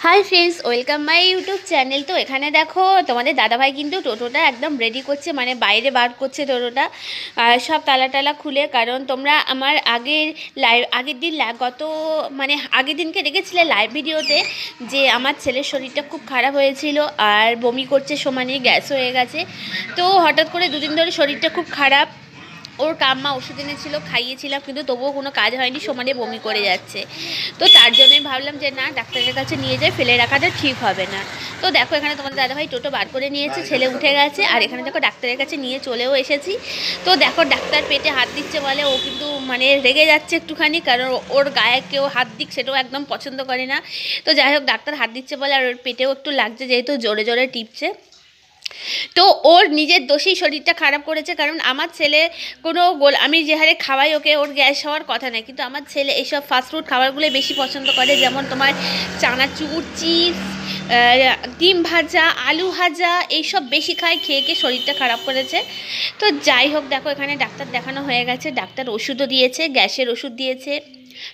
Hi friends, welcome my YouTube channel. তো এখানে দেখো তোমাদের দাদাভাই কিন্তু টোটোটা একদম রেডি করছে, মানে বাইরে বার করছে টোটোটা, সব তালা টালা খুলে। কারণ তোমরা আমার আগের দিন আগের দিনকে দেখেছিলে লাইভ ভিডিওতে যে আমার ছেলের শরীরটা খুব খারাপ হয়েছিল আর বমি করছে, সমানে গ্যাস হয়ে গেছে। তো হঠাৎ করে দুদিন ধরে শরীরটা খুব খারাপ, ওর কাম্মা ওষুধ এনেছিল, খাইয়েছিলাম, কিন্তু তবুও কোনো কাজ হয়নি, সমানে বমি করে যাচ্ছে। তো তার জন্যই ভাবলাম যে না, ডাক্তারের কাছে নিয়ে যাই, ফেলে রাখাটা ঠিক হবে না। তো দেখো এখানে তোমাদের দাদাভাই টোটো বার করে নিয়েছে, ছেলে উঠে গেছে, আর এখানে দেখো ডাক্তারের কাছে নিয়ে চলেও এসেছি। তো দেখো ডাক্তার পেটে হাত দিচ্ছে বলে, ও কিন্তু মানে রেগে যাচ্ছে একটুখানি, কারণ ওর গায়ে কেউ হাত দিক সেটাও একদম পছন্দ করে না। তো যাই হোক ডাক্তার হাত দিচ্ছে বলে, আর ওর পেটেও একটু লাগছে, যেহেতু জোরে জোরে টিপছে। তো ওর নিজের দোষেই শরীরটা খারাপ করেছে, কারণ আমার ছেলে আমি যে হারে খাওয়াই ওকে, ওর গ্যাস হওয়ার কথা নয়, কিন্তু আমার ছেলে এইসব ফাস্টফুড খাবারগুলো বেশি পছন্দ করে, যেমন তোমার চানাচুর, চিপস, ডিম ভাজা, আলু ভাজা, এইসব বেশি খায়, খেয়ে শরীরটা খারাপ করেছে। তো যাই হোক দেখো এখানে ডাক্তার দেখানো হয়ে গেছে, ডাক্তার ওষুধও দিয়েছে, গ্যাসের ওষুধ দিয়েছে,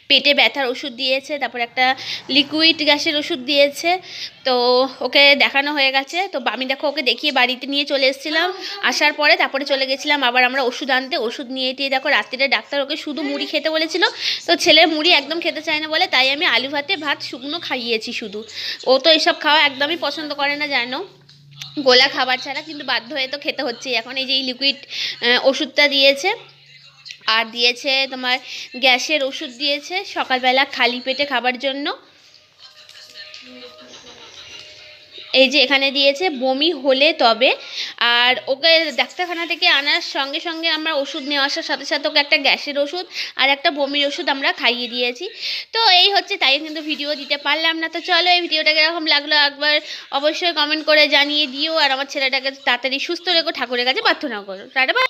পেটে ব্যথার ওষুধ দিয়েছে, তারপর একটা লিকুইড গ্যাসের ওষুধ দিয়েছে। তো ওকে দেখানো হয়ে গেছে। তো আমি দেখো ওকে দেখিয়ে বাড়িতে নিয়ে চলে এসেছিলাম, আসার পরে তারপরে চলে গেছিলাম আবার আমরা ওষুধ আনতে। ওষুধ নিয়ে টিয়ে দেখো রাত্রিরে ডাক্তার ওকে শুধু মুড়ি খেতে বলেছিল, তো ছেলে মুড়ি একদম খেতে চায় না বলে, তাই আমি আলু ভাত শুকনো খাইয়েছি শুধু। ও তো এসব খাওয়া একদমই পছন্দ করে না জানো, গোলা খাবার ছাড়া, কিন্তু বাধ্য হয়ে তো খেতে হচ্ছে। এখন এই যে এই লিকুইড ওষুধটা দিয়েছে, আর দিয়েছে তোমার গ্যাসের ওষুধ দিয়েছে সকালবেলা খালি পেটে খাবার জন্য। এই যে এখানে দিয়েছে বমি হলে তবে। আর ওকে ডাক্তারখানা থেকে আনার সঙ্গে সঙ্গে আমরা ওষুধ নিয়ে আসার সাথে সাথে ওকে একটা গ্যাসের ওষুধ আর একটা বমির ওষুধ আমরা খাইয়ে দিয়েছি। তো এই হচ্ছে, তাই কিন্তু ভিডিও দিতে পারলাম না। তো চলো এই ভিডিওটা কীরকম লাগলো একবার অবশ্যই কমেন্ট করে জানিয়ে দিও, আর আমার ছেলেটাকে তাড়াতাড়ি সুস্থ রেখো, ঠাকুরের কাছে প্রার্থনা করো। টাটা।